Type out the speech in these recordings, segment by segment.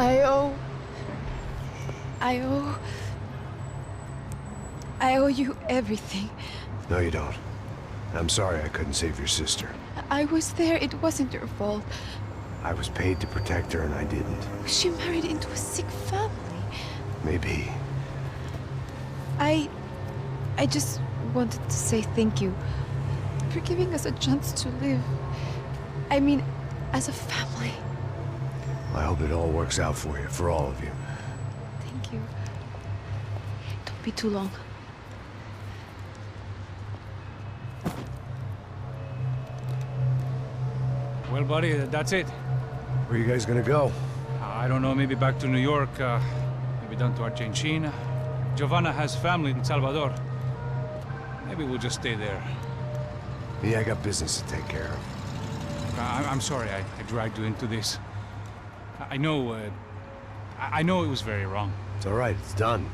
I owe... I owe you everything. No, you don't. I'm sorry I couldn't save your sister. I was there. It wasn't your fault. I was paid to protect her and I didn't. She married into a sick family. Maybe. I just wanted to say thank you for giving us a chance to live. I mean, as a family. I hope it all works out for you, for all of you. Thank you. Don't be too long. Well, buddy, that's it. Where are you guys gonna go? I don't know, maybe back to New York, maybe down to Argentina. Giovanna has family in Salvador. Maybe we'll just stay there. Yeah, I got business to take care of. I'm sorry I dragged you into this. I know it was very wrong. It's all right, it's done.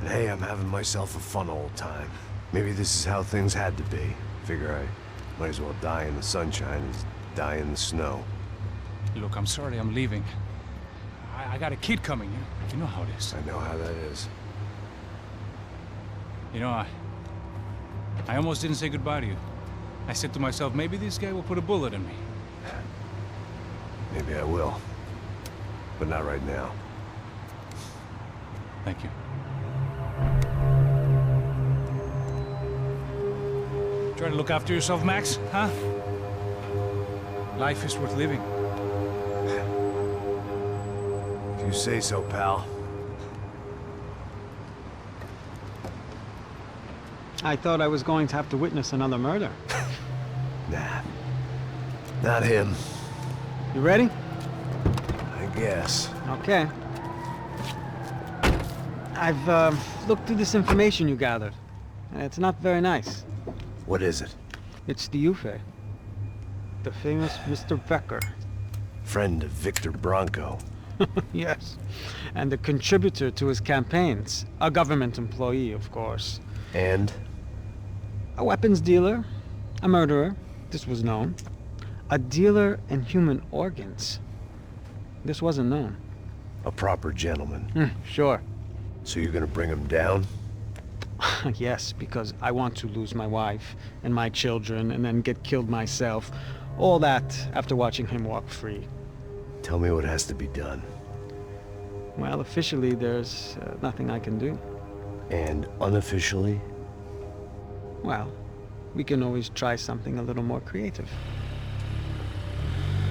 And hey, I'm having myself a fun old time. Maybe this is how things had to be. Figure I might as well die in the sunshine as die in the snow. Look, I'm sorry I'm leaving. I got a kid coming, you know how it is. I know how that is. You know, I almost didn't say goodbye to you. I said to myself, maybe this guy will put a bullet in me. Maybe I will. But not right now. Thank you. Try to look after yourself, Max, huh? Life is worth living. If you say so, pal. I thought I was going to have to witness another murder. Nah. Not him. You ready? I guess. Okay. I've looked through this information you gathered, and it's not very nice. What is it? It's the Ufe. The famous Mr. Becker. Friend of Victor Bronco. Yes. And a contributor to his campaigns. A government employee, of course. And? A weapons dealer. A murderer. This was known. A dealer in human organs. This wasn't known. A proper gentleman. Sure. So you're gonna bring him down? Yes, because I want to lose my wife and my children and then get killed myself. All that after watching him walk free. Tell me what has to be done. Well, officially, there's nothing I can do. And unofficially? Well, we can always try something a little more creative.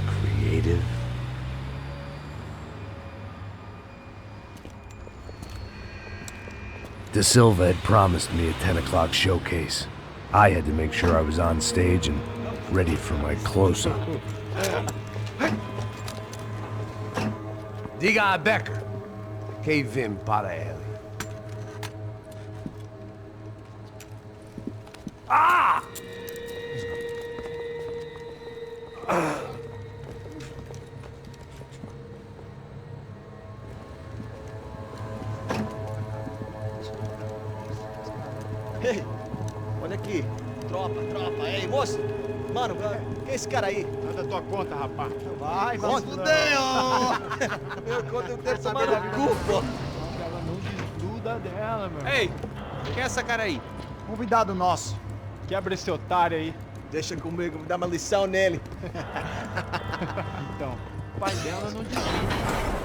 Creative? De Silva had promised me a 10 o'clock showcase. I had to make sure I was on stage and ready for my close-up. Diga a Becker que vim para ele. Ah! Ei, olha aqui. Tropa. Ei, moço. Mano, quem é esse cara aí? Nada da tua conta, rapaz. Vai fudeu! Meu conta eu quero saber da culpa. Ela não desgruda dela, meu. Ei, quem é essa cara aí? Convidado nosso. Quebra esse otário aí. Deixa comigo, me dá uma lição nele. Então, o pai dela não desgruda.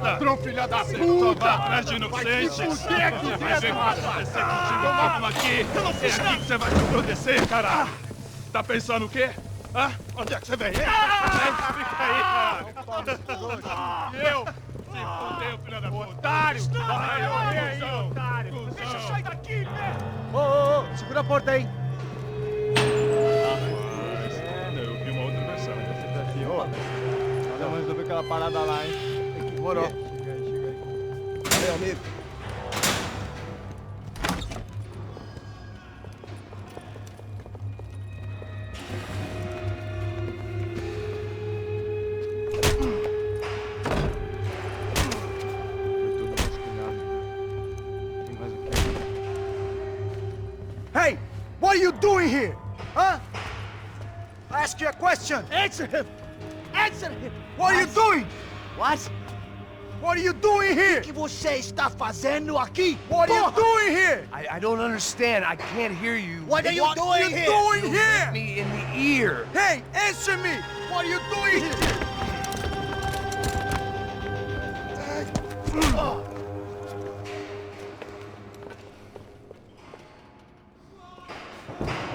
Ladrão, filha da puta! Só vai atrás de inocentes! Vai ver como vai ser contigo mesmo aqui! Eu não fiz nada! É aqui que você vai se proteger, cara! Tá pensando o quê? Hã? Onde é que você vem? Fica aí, cara! Eu? Se fodeu, filha da puta! Otário! Vai aí, otário! Deixa eu sair daqui, né? Ô, segura a porta aí! Eu vi uma outra versão. Aqui, ó. Vamos resolver aquela parada lá, hein? Demorou. Chega aí. Valeu, amigo. Foi tudo vasculhado. Tem mais o quê? Hey! doing here? Huh? I ask you a question. Answer him. Answer him. What are you doing? What? What are you doing here? O que você está fazendo aqui? What are you doing here? I don't understand. I can't hear you. What are you doing here? What are you doing here? Hit me in the ear. Hey, answer me. What are you doing here?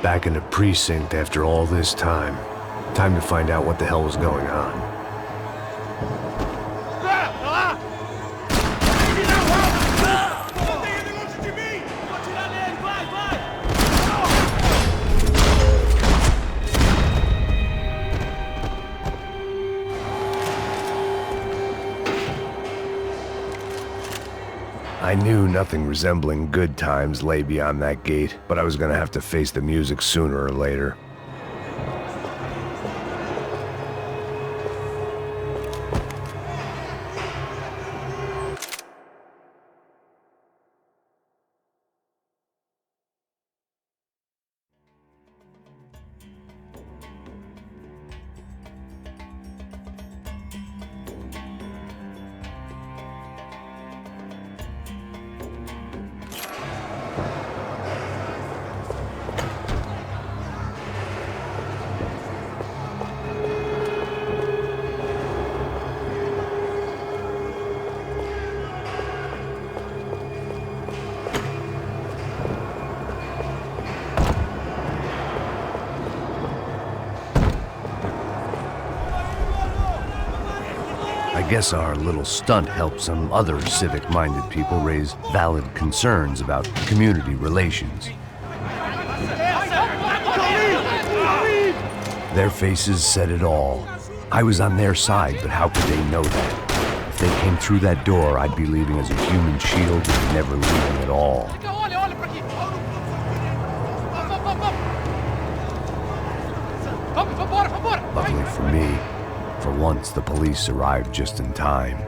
Back in the precinct after all this time. Time to find out what the hell was going on. I knew nothing resembling good times lay beyond that gate, but I was gonna have to face the music sooner or later. I guess our little stunt helped some other civic-minded people raise valid concerns about community relations. Their faces said it all. I was on their side, but how could they know that? If they came through that door, I'd be leaving as a human shield and never leaving at all. Luckily for me, for once, the police arrived just in time.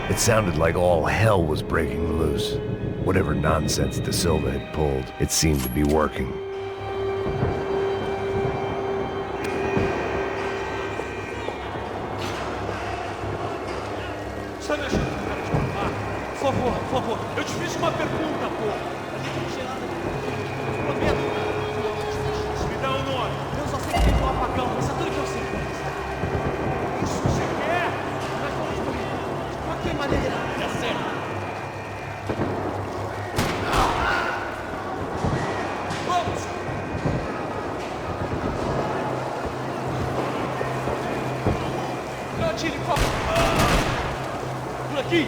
It sounded like all hell was breaking loose. Whatever nonsense De Silva had pulled, it seemed to be working. Por favor, eu te fiz uma pergunta, pô. A gente não tinha nada de prometo. Me dá um nome. Eu só sei que tem um apagão, isso é tudo que eu sei. Isso você quer? Nós vamos morrer. De qualquer maneira, é certo. Vamos! Não atire, por aqui!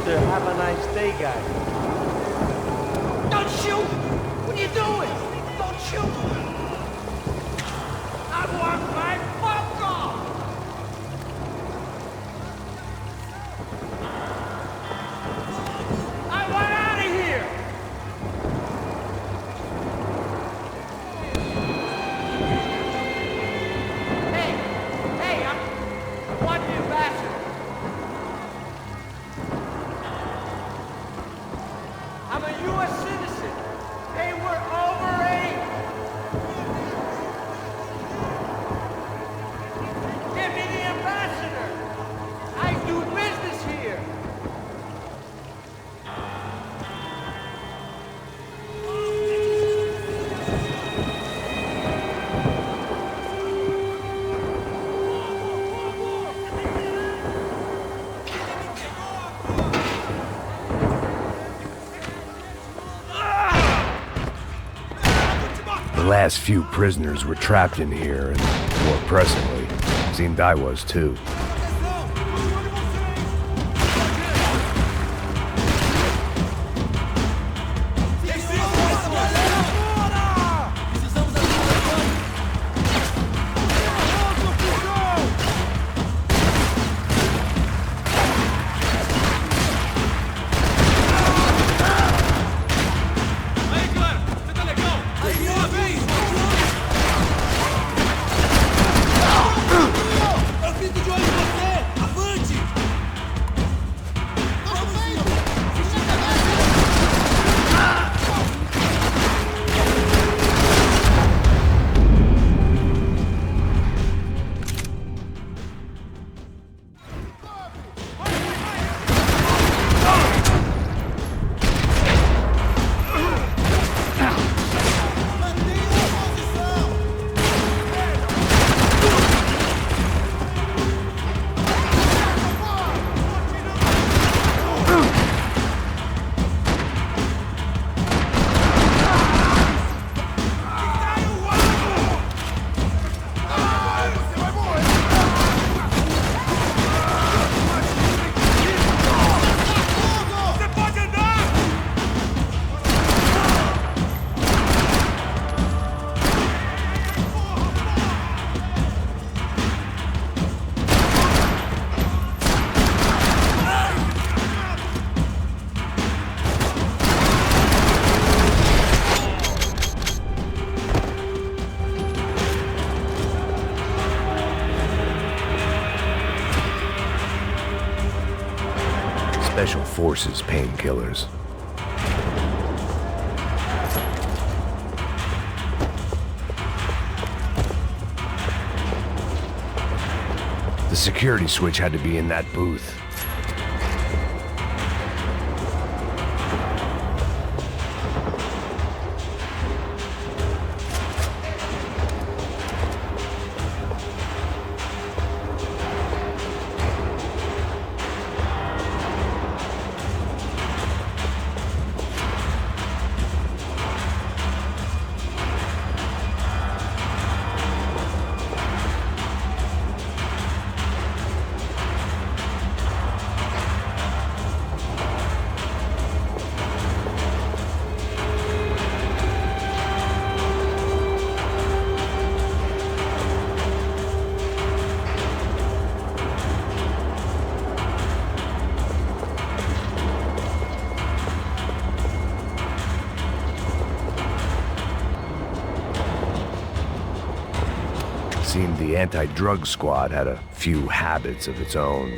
Mr. Have a Nice Day guy. Don't shoot! What are you doing? Don't shoot! I want my popcorn! I want out of here! Hey, I want the ambassador. I'm a U.S. citizen. They were over 8. Give me the ambassador. I do business here. The last few prisoners were trapped in here, and more pressingly, seemed I was too. Special Forces painkillers. The security switch had to be in that booth. Seemed the anti-drug squad had a few habits of its own.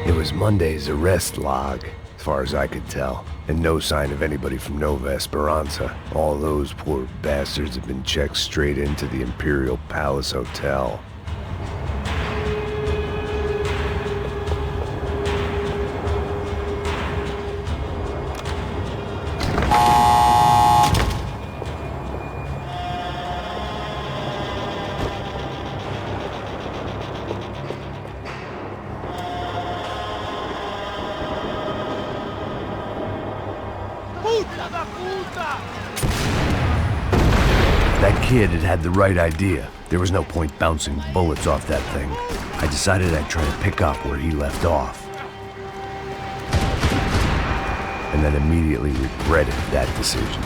It was Monday's arrest log, as far as I could tell, and no sign of anybody from Nova Esperanza. All those poor bastards had been checked straight into the Imperial Palace Hotel. That kid had the right idea. There was no point bouncing bullets off that thing. I decided I'd try to pick up where he left off. and then immediately regretted that decision.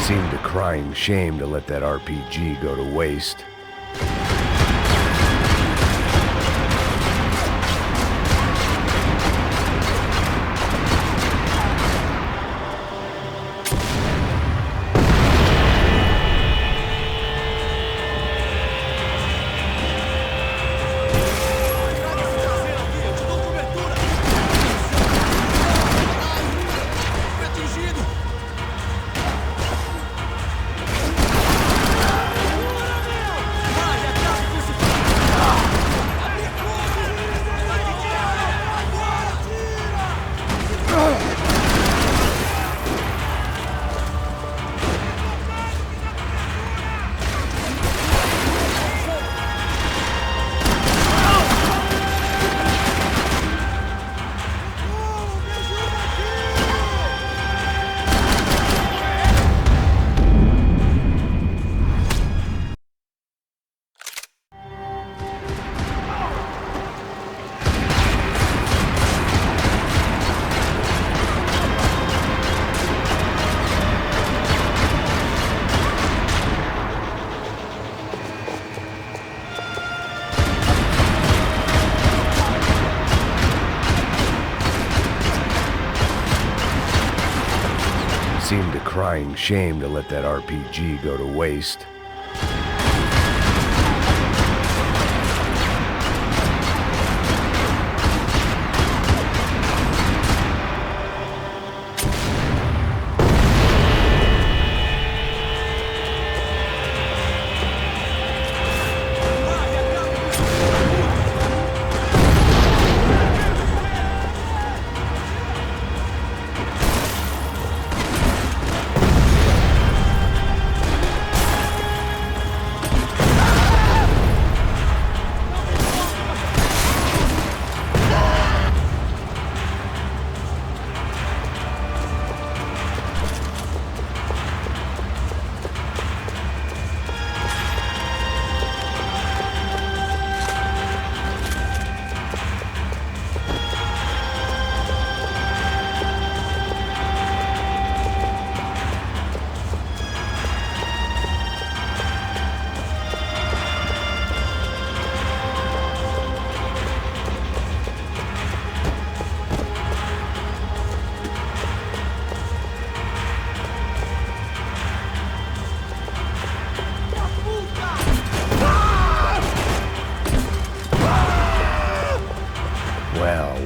Seemed a crying shame to let that RPG go to waste. Seemed a crying shame to let that RPG go to waste.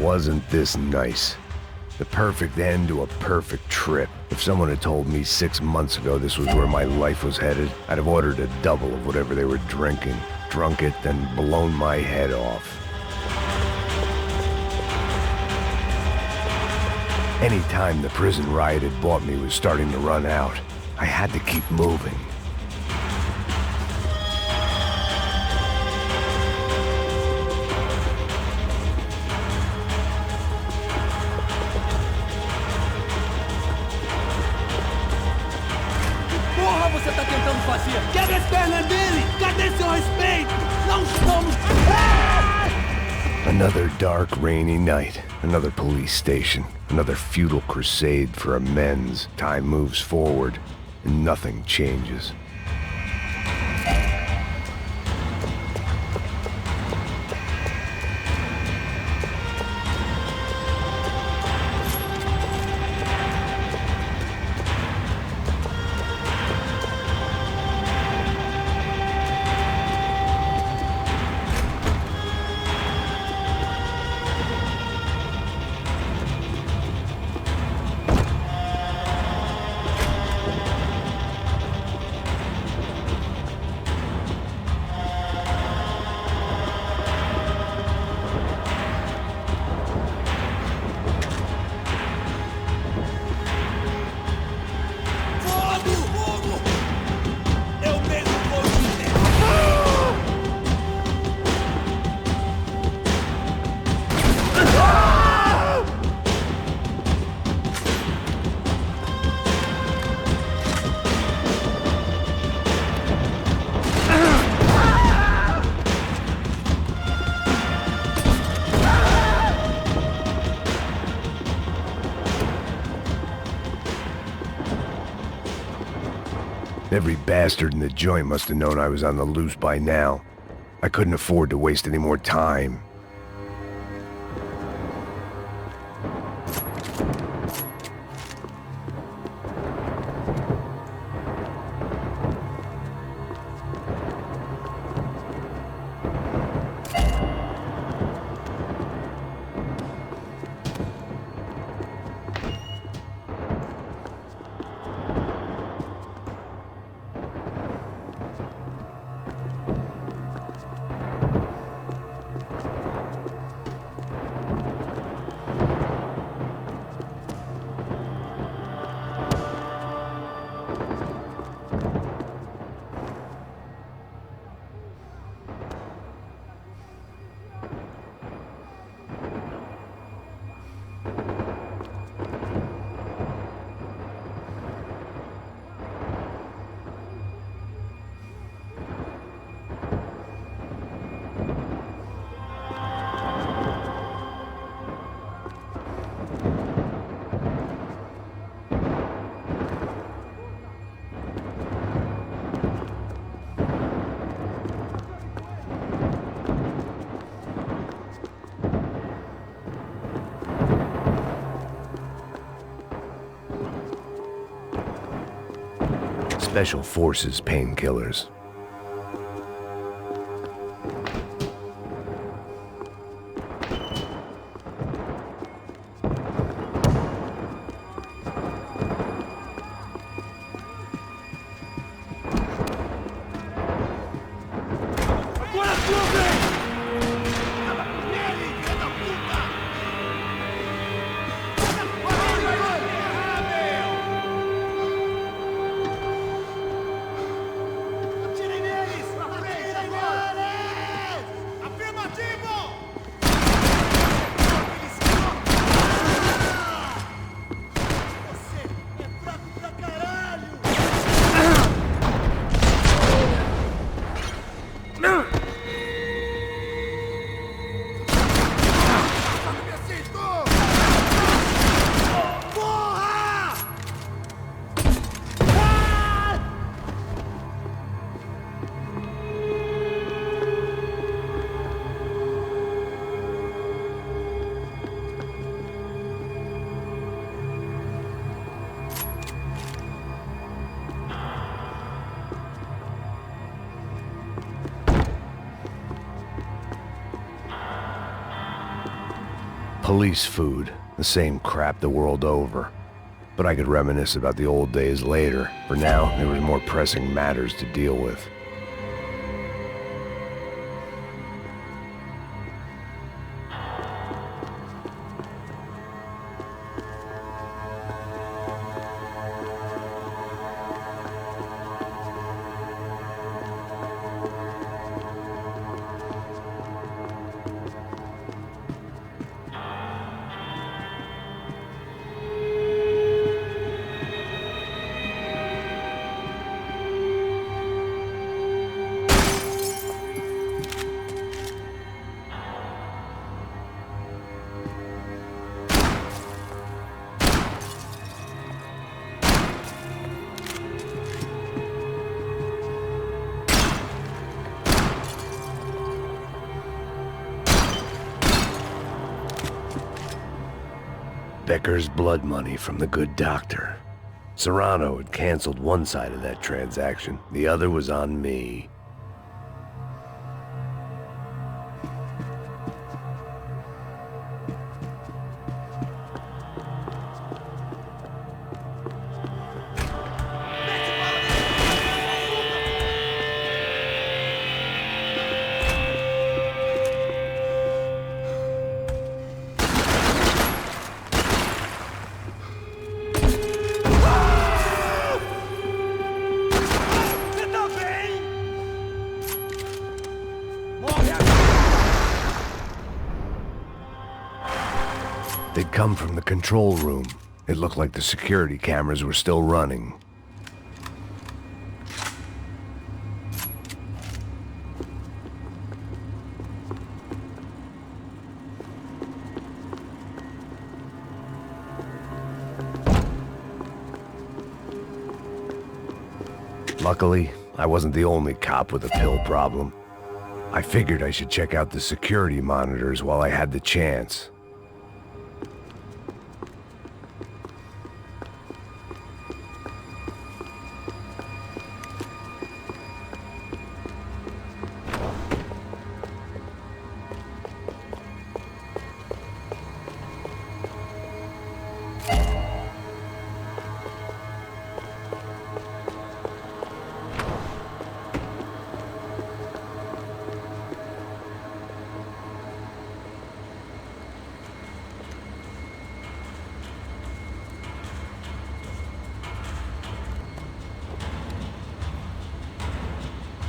Wasn't this nice? The perfect end to a perfect trip. If someone had told me 6 months ago this was where my life was headed, I'd have ordered a double of whatever they were drinking, drunk it, then blown my head off. Any time the prison riot had bought me was starting to run out, I had to keep moving. Você tá tentando fazer? Quebra as pernas dele! Cadê seu respeito? Não estamos... Another dark, rainy night. Another police station. Another futile crusade for amends. Time moves forward, and nothing changes. Every bastard in the joint must have known I was on the loose by now. I couldn't afford to waste any more time. Special Forces painkillers. Agora a sua vez! Nele, filha da puta! Atirem neles! Atirem neles! Afirmativo! Você é fraco pra caralho! Me aceitou! Porra! Police food, the same crap the world over. But I could reminisce about the old days later. For now, there was more pressing matters to deal with. Becker's blood money from the good doctor. Serrano had canceled one side of that transaction. The other was on me. Você tá bem? They'd come from the control room. It looked like the security cameras were still running. Luckily, I wasn't the only cop with a pill problem. I figured I should check out the security monitors while I had the chance.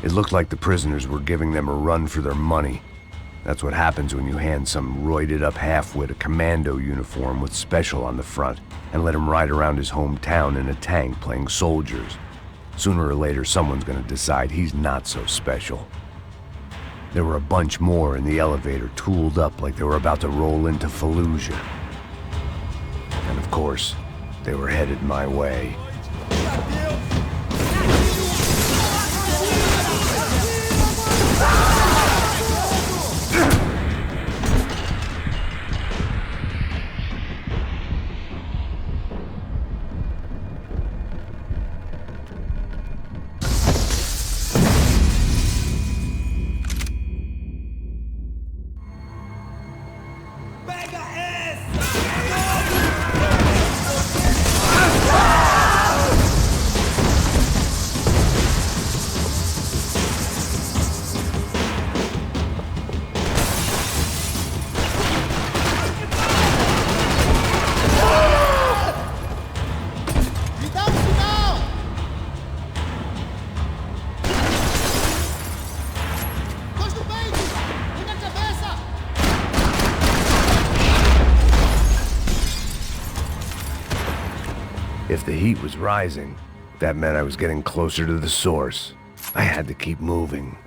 It looked like the prisoners were giving them a run for their money. That's what happens when you hand some roided-up halfwit a commando uniform with special on the front and let him ride around his hometown in a tank playing soldiers. Sooner or later, someone's gonna decide he's not so special. There were a bunch more in the elevator, tooled up like they were about to roll into Fallujah. And of course, they were headed my way. If the heat was rising, that meant I was getting closer to the source. I had to keep moving.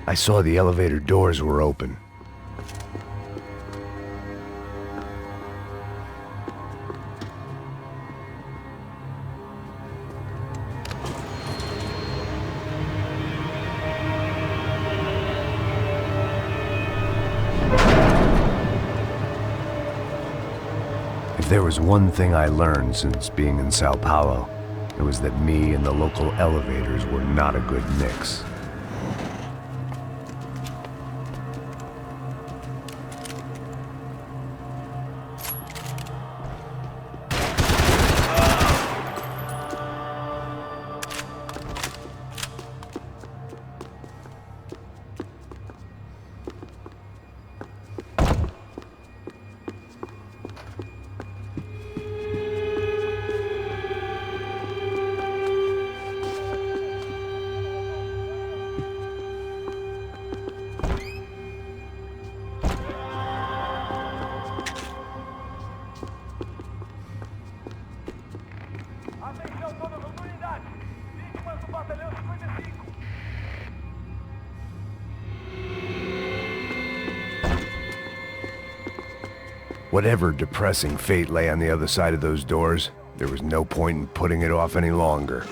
I saw the elevator doors were open. If there was one thing I learned since being in Sao Paulo, it was that me and the local elevators were not a good mix. Whatever depressing fate lay on the other side of those doors, there was no point in putting it off any longer.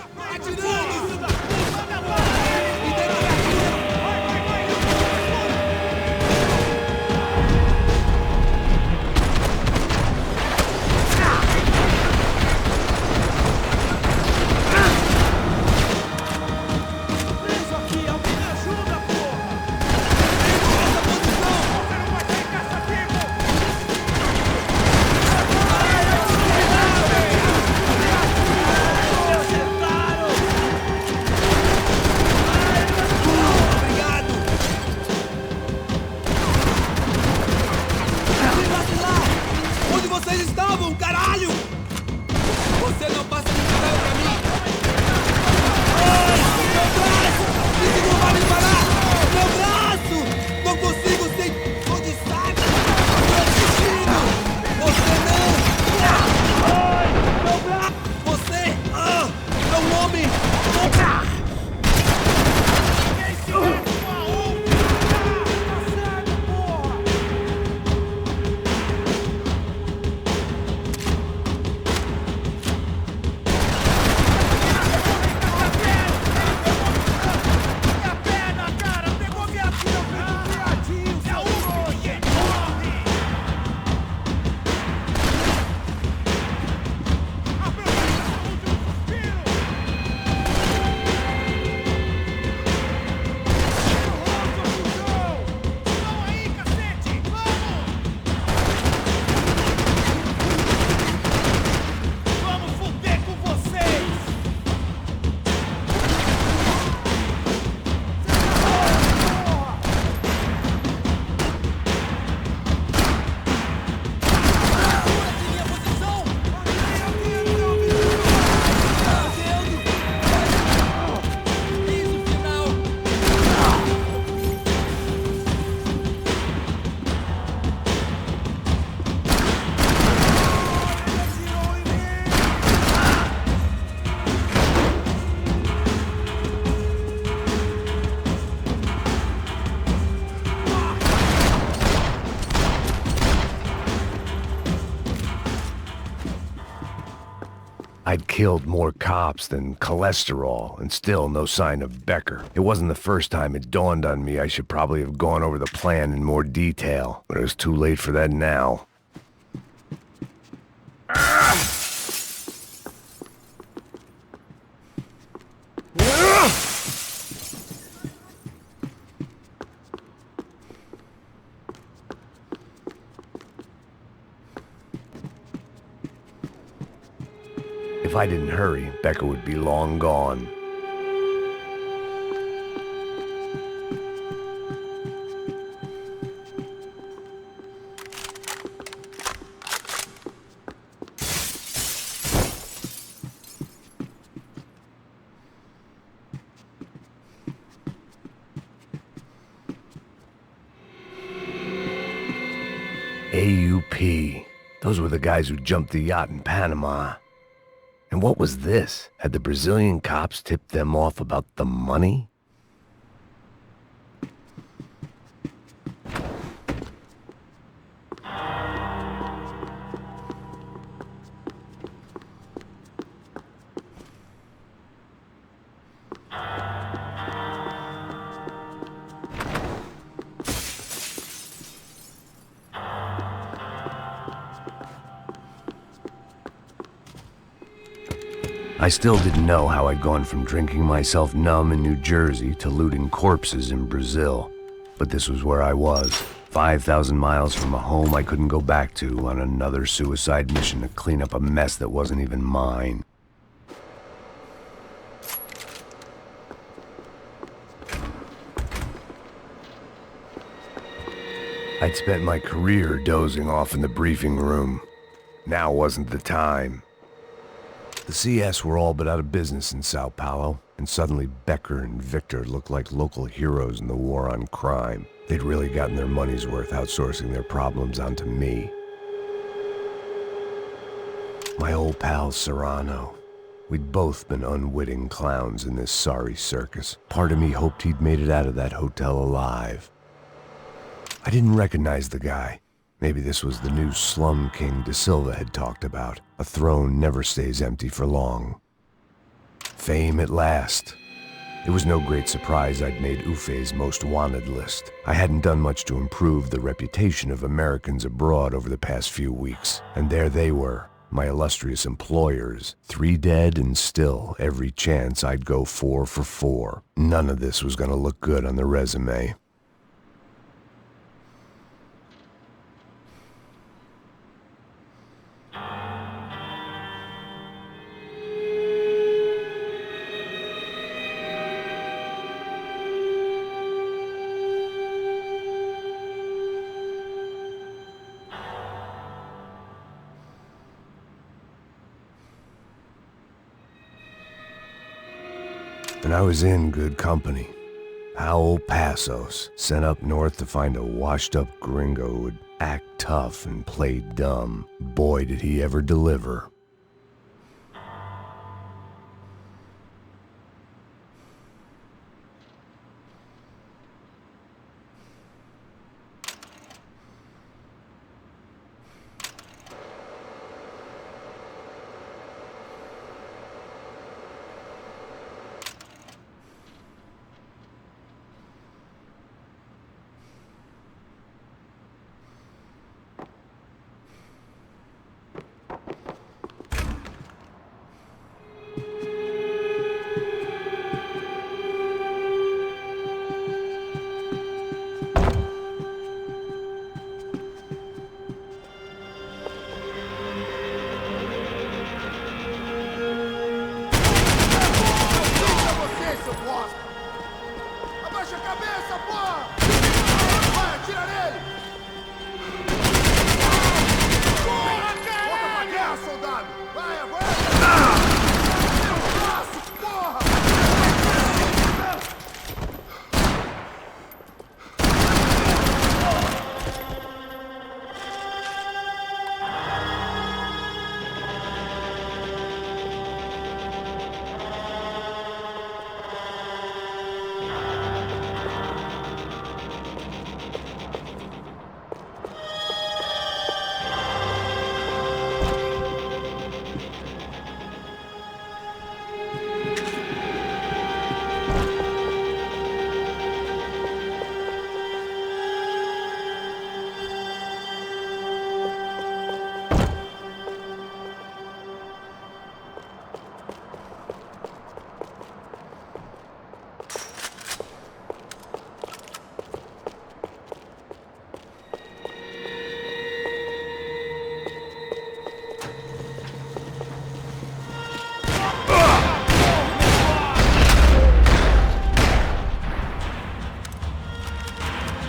Meu braço! Não consigo sem... Tô de saco! Tô assistindo! Você não! Ai! Meu braço! Você... é um homem... I'd killed more cops than cholesterol, and still no sign of Becker. It wasn't the first time it dawned on me I should probably have gone over the plan in more detail, but it was too late for that now. If I didn't hurry, Becker would be long gone. AUP. Those were the guys who jumped the yacht in Panama. And what was this? Had the Brazilian cops tipped them off about the money? I still didn't know how I'd gone from drinking myself numb in New Jersey to looting corpses in Brazil. But this was where I was, 5,000 miles from a home I couldn't go back to, on another suicide mission to clean up a mess that wasn't even mine. I'd spent my career dozing off in the briefing room. Now wasn't the time. The CS were all but out of business in Sao Paulo, and suddenly Becker and Victor looked like local heroes in the war on crime. They'd really gotten their money's worth outsourcing their problems onto me. My old pal Serrano. We'd both been unwitting clowns in this sorry circus. Part of me hoped he'd made it out of that hotel alive. I didn't recognize the guy. Maybe this was the new slum king De Silva had talked about. A throne never stays empty for long. Fame at last. It was no great surprise I'd made Ufe's most wanted list. I hadn't done much to improve the reputation of Americans abroad over the past few weeks. And there they were, my illustrious employers. 3 dead and still every chance I'd go 4 for 4. None of this was gonna look good on the resume. And I was in good company. Howell Passos, sent up north to find a washed-up gringo who would act tough and play dumb. Boy, did he ever deliver.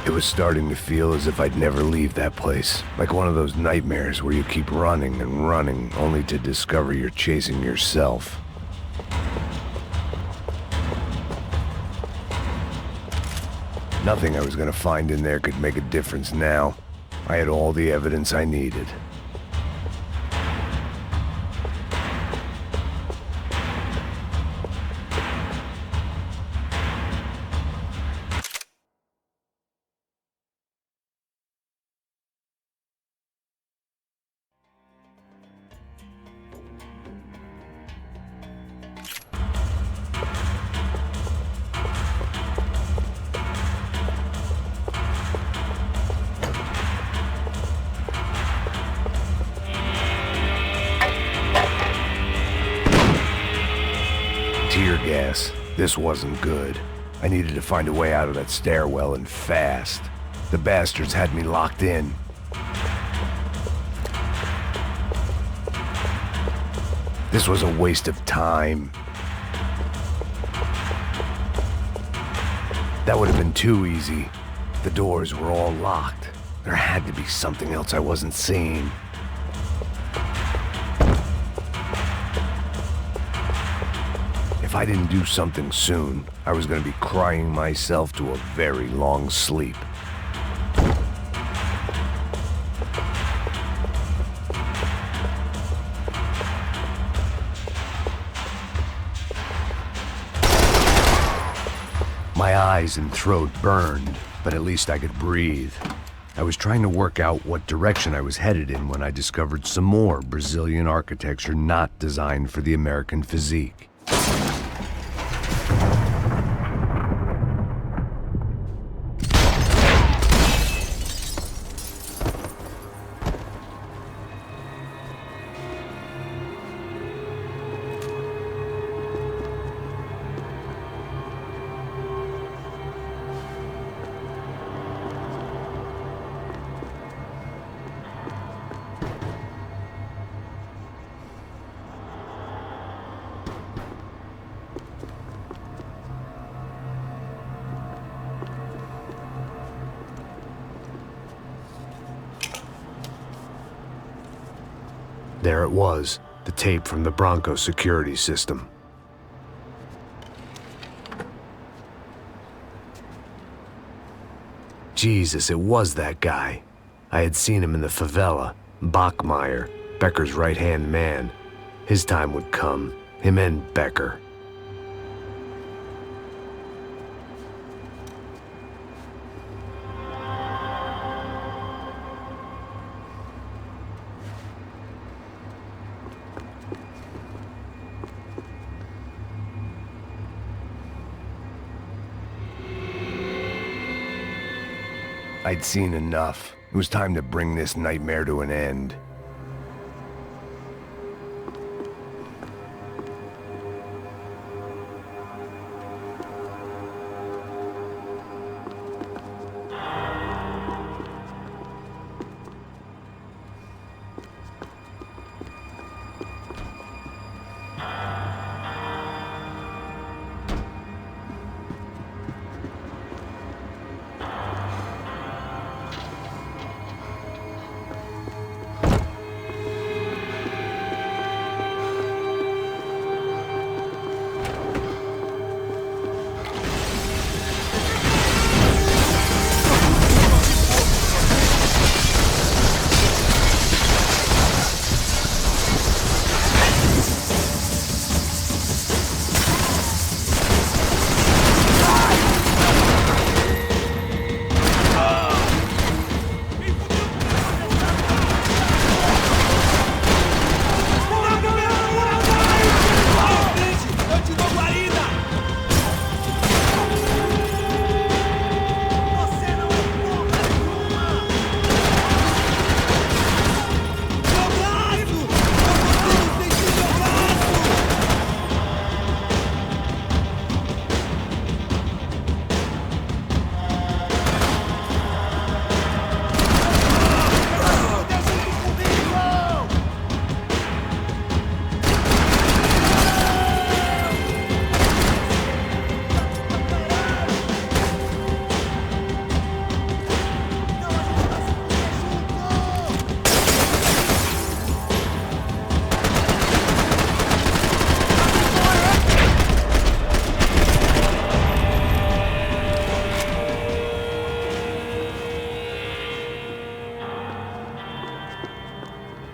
It was starting to feel as if I'd never leave that place. Like one of those nightmares where you keep running and running, only to discover you're chasing yourself. Nothing I was gonna find in there could make a difference now. I had all the evidence I needed. Tear gas. This wasn't good. I needed to find a way out of that stairwell and fast. The bastards had me locked in. This was a waste of time. That would have been too easy. The doors were all locked. There had to be something else I wasn't seeing. If I didn't do something soon, I was going to be crying myself to a very long sleep. My eyes and throat burned, but at least I could breathe. I was trying to work out what direction I was headed in when I discovered some more Brazilian architecture not designed for the American physique. There it was, the tape from the Bronco security system. Jesus, it was that guy. I had seen him in the favela. Bachmeyer, Becker's right-hand man. His time would come. Him and Becker. I'd seen enough. It was time to bring this nightmare to an end.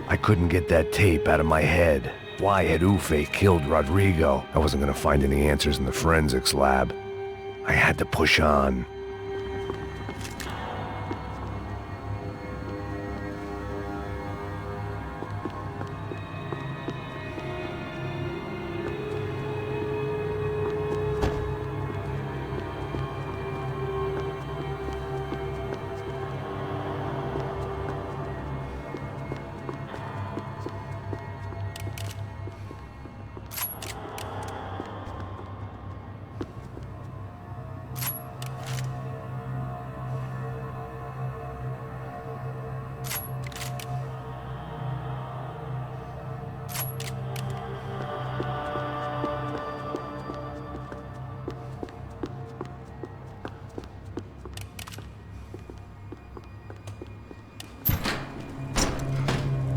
I couldn't get that tape out of my head. Why had Ufe killed Rodrigo? I wasn't gonna find any answers in the forensics lab. I had to push on.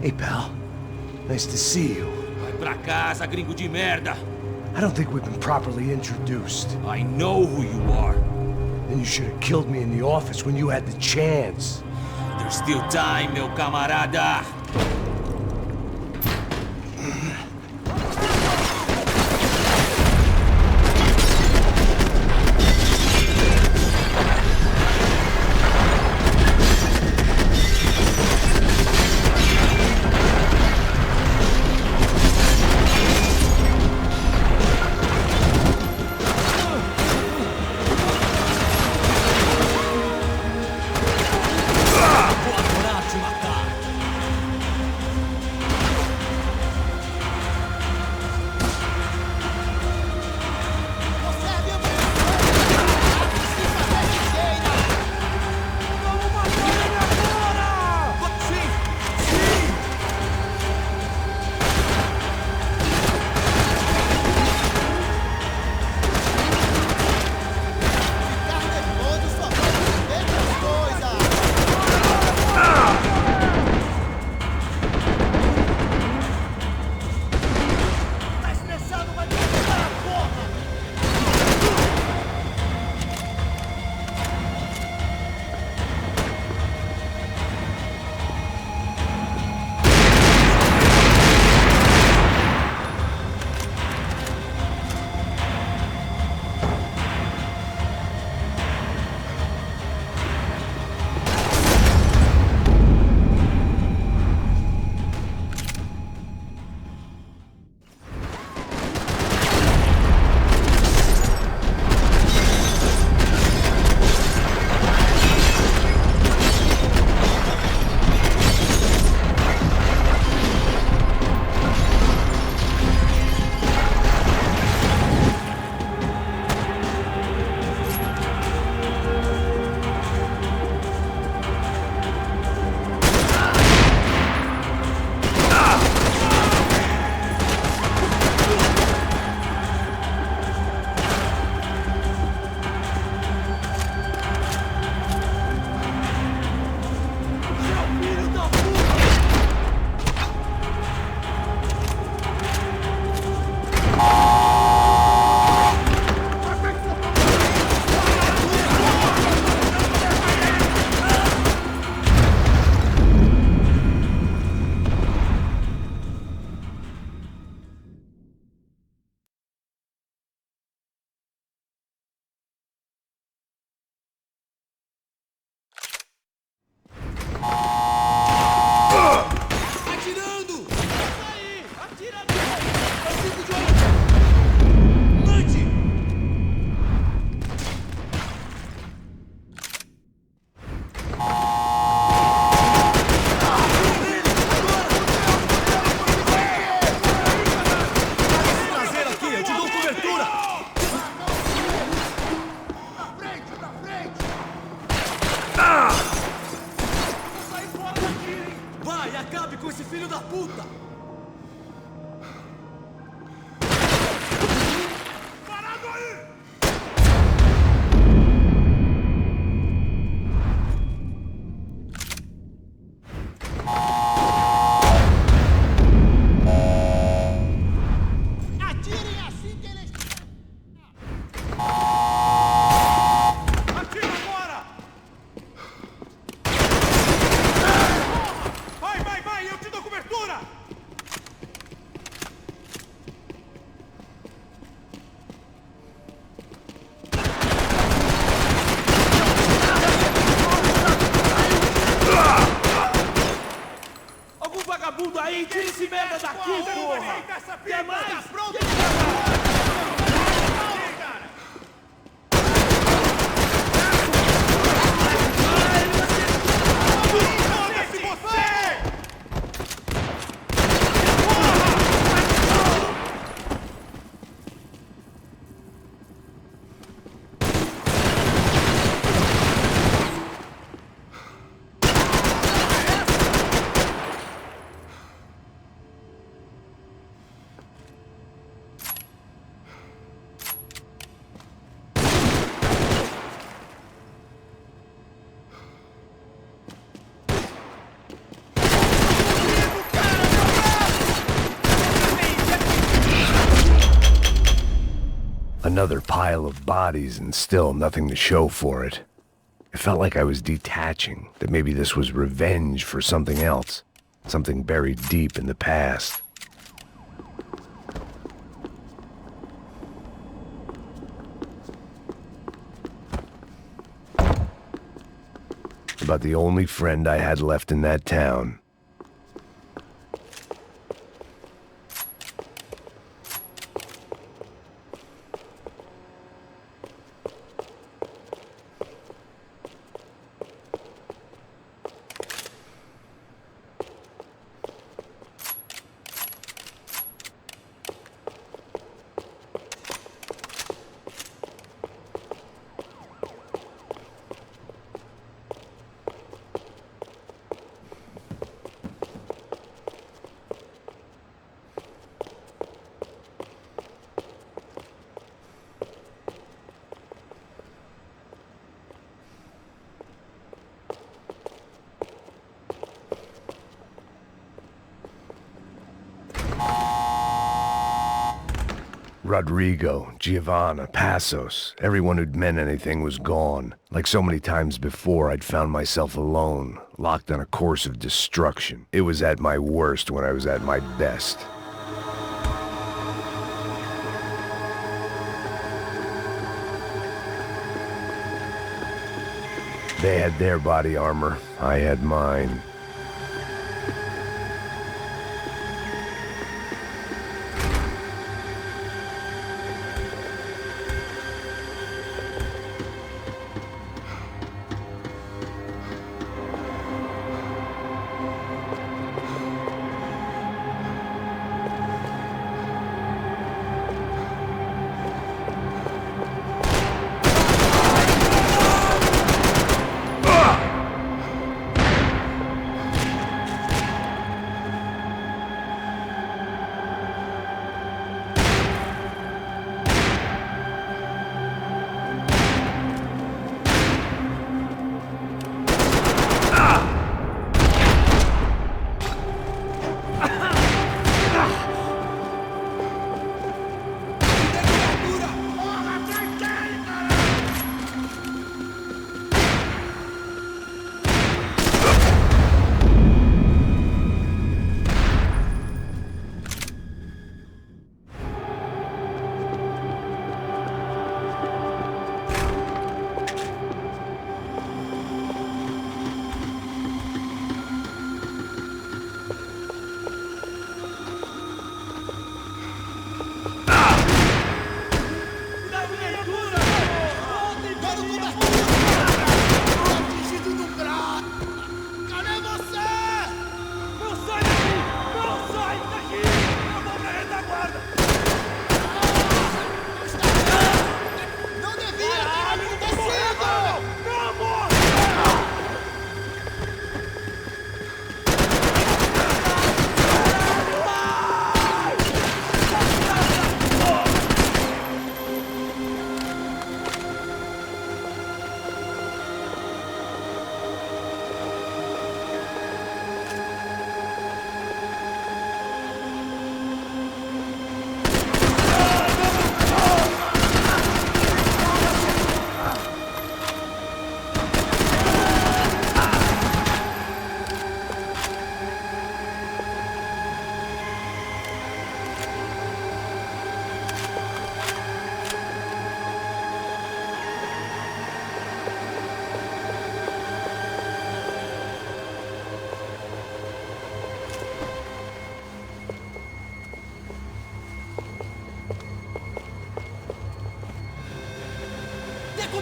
Hey, pal. Nice to see you. Vai pra casa, gringo de merda. I don't think we've been properly introduced. I know who you are. Then you should have killed me in the office when you had the chance. There's still time, meu camarada. lá e acabe com esse filho da puta! Parado aí! Atirem assim que eles... Atira agora! Vai, eu te dou cobertura! Algum vagabundo aí, tira esse merda daqui, porra! Quer mais? Tá pronto? Foda-se você! Another pile of bodies and still nothing to show for it. It felt like I was detaching, that maybe this was revenge for something else, something buried deep in the past. About the only friend I had left in that town. Rodrigo, Giovanna, Passos, everyone who'd meant anything was gone. Like so many times before, I'd found myself alone, locked on a course of destruction. It was at my worst when I was at my best. They had their body armor, I had mine.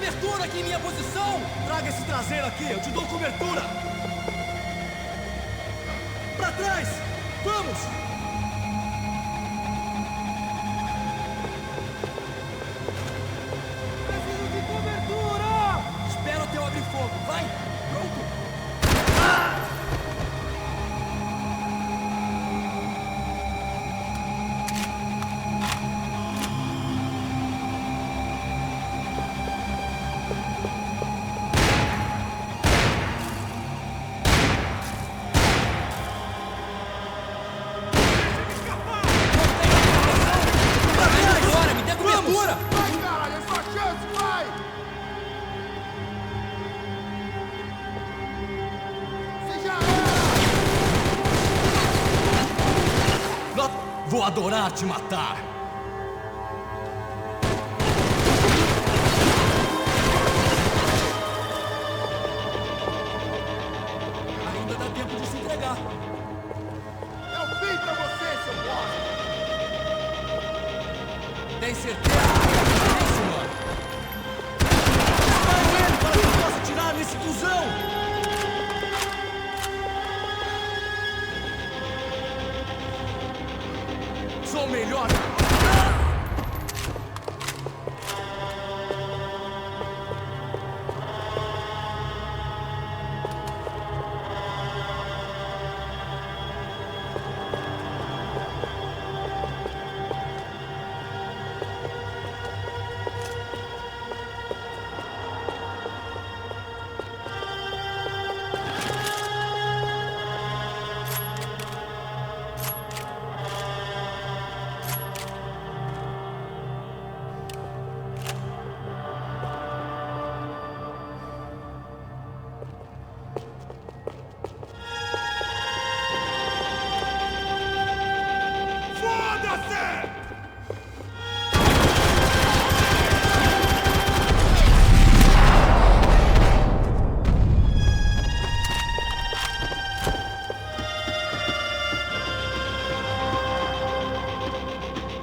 cobertura aqui em minha posição! Traga esse traseiro aqui, eu te dou cobertura! Pra trás! Vamos! Preciso de cobertura! Espera até eu abrir fogo, vai! Pronto! Agora, me dê cobertura! Vai, caralho, é sua chance, vai! Você já era! Vou adorar te matar! Ainda dá tempo de se entregar. Eu vim pra você, seu bosta! Tem certeza? É isso, mano. Dispara ele para que eu possa tirar nesse cuzão! Sou o melhor!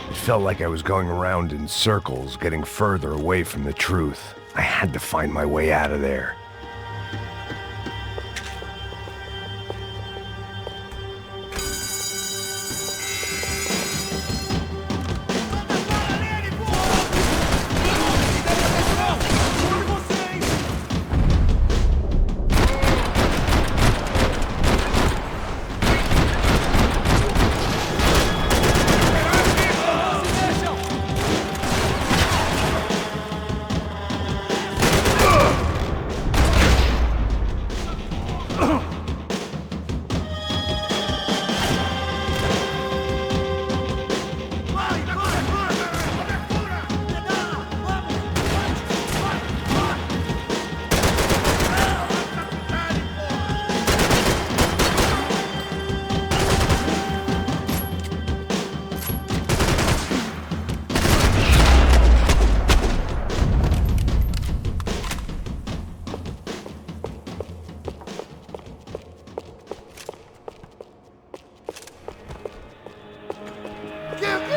It felt like I was going around in circles, getting further away from the truth. I had to find my way out of there.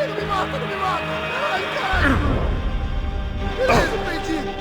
Não me mata, não me mata! Ai, caralho! Beleza, perdi!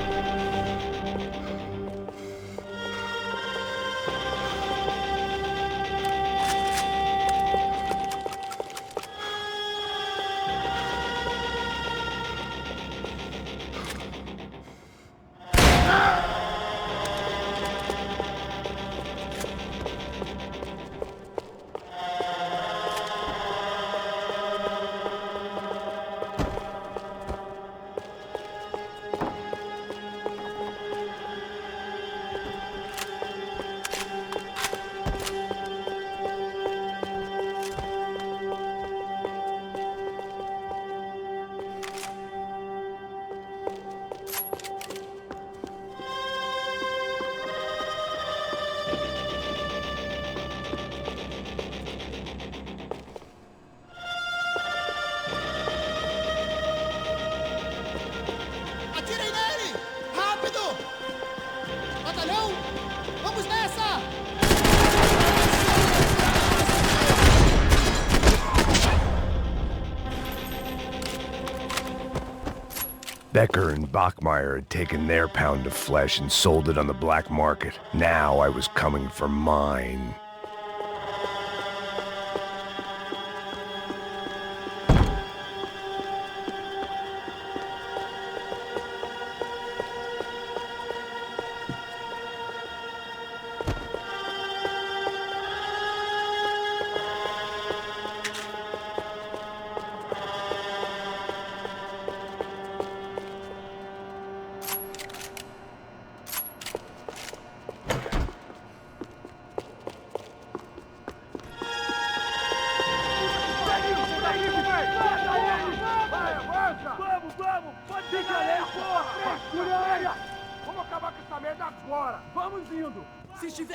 Becker and Bachmeyer had taken their pound of flesh and sold it on the black market. Now I was coming for mine.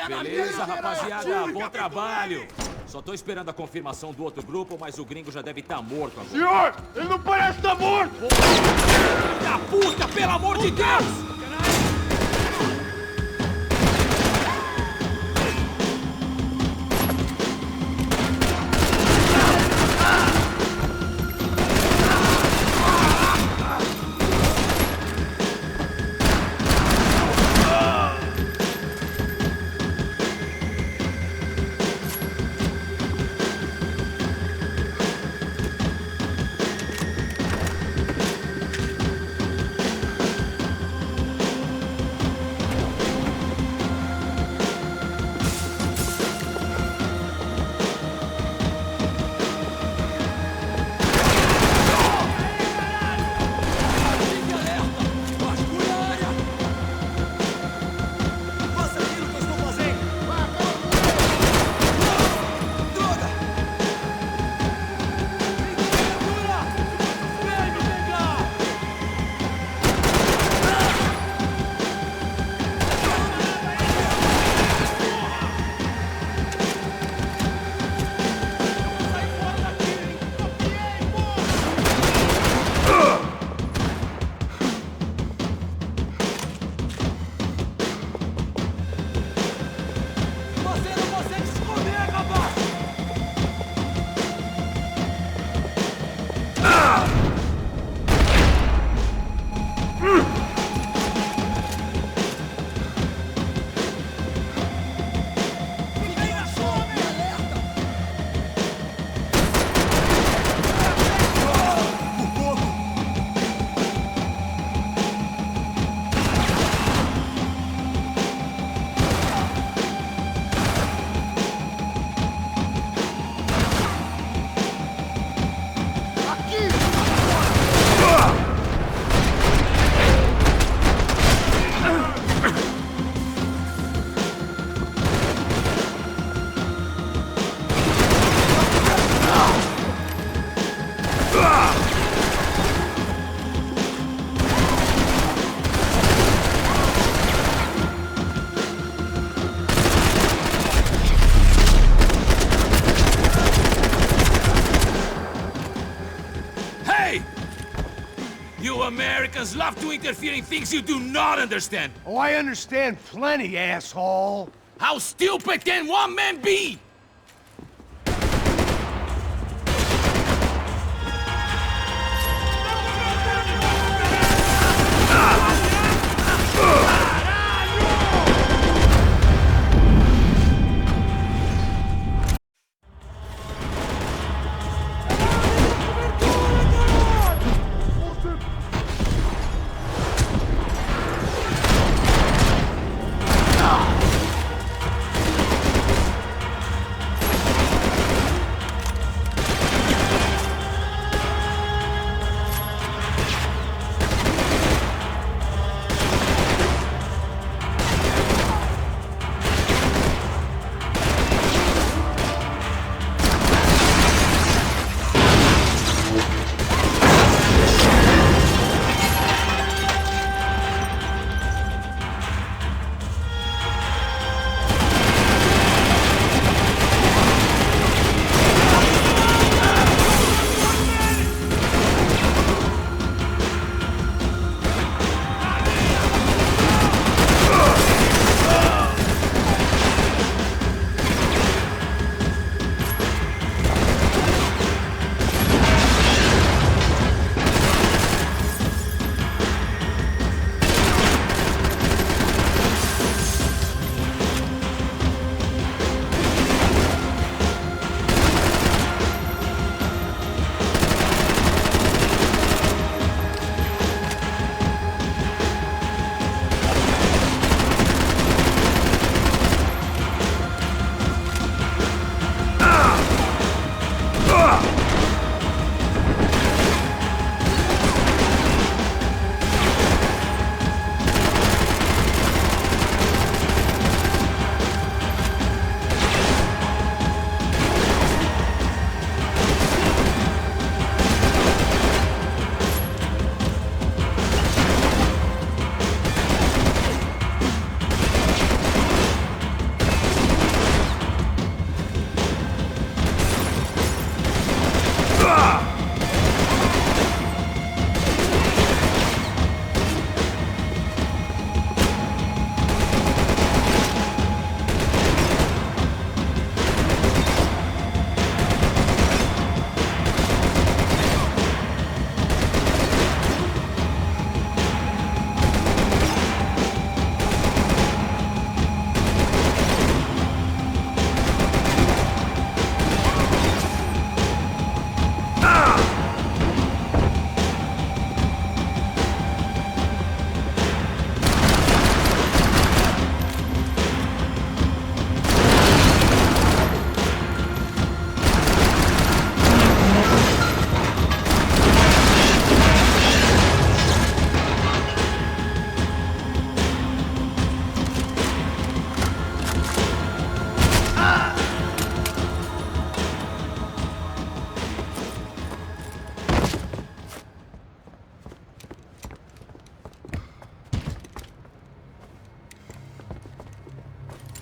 Beleza, rapaziada, bom trabalho. Só tô esperando a confirmação do outro grupo, mas o gringo já deve estar morto agora. Senhor, ele não parece estar morto! Filho da puta, pelo amor de Deus! You Americans love to interfere in things you do not understand. Oh, I understand plenty, asshole. How stupid can one man be?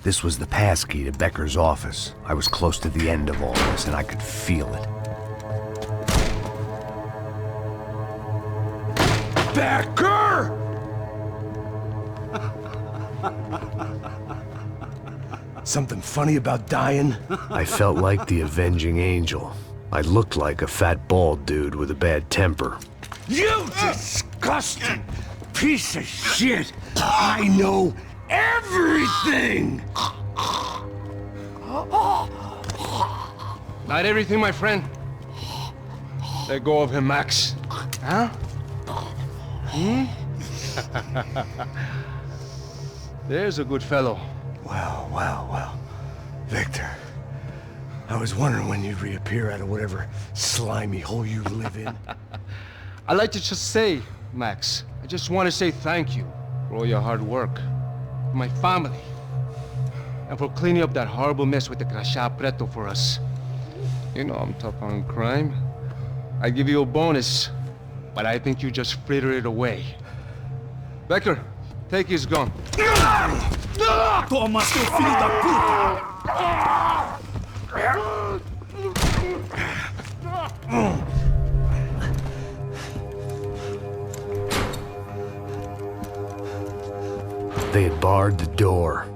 This was the passkey to Becker's office. I was close to the end of all this, and I could feel it. Becker! Something funny about dying? I felt like the avenging angel. I looked like a fat bald dude with a bad temper. You disgusting piece of shit! I know everything! Not everything, my friend. Let go of him, Max. Huh? There's a good fellow. Well. Victor, I was wondering when you'd reappear out of whatever slimy hole you live in. I'd like to just say, Max, I just want to say thank you for all your hard work, for my family, and for cleaning up that horrible mess with the Crachá Preto for us. You know I'm tough on crime. I give you a bonus, but I think you just fritter it away. Becker, take his gun. Toma, seu filho da puta! They had barred the door.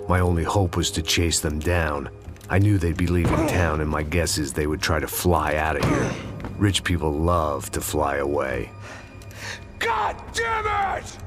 My only hope was to chase them down. I knew they'd be leaving town, and my guess is they would try to fly out of here. Rich people love to fly away. God damn it!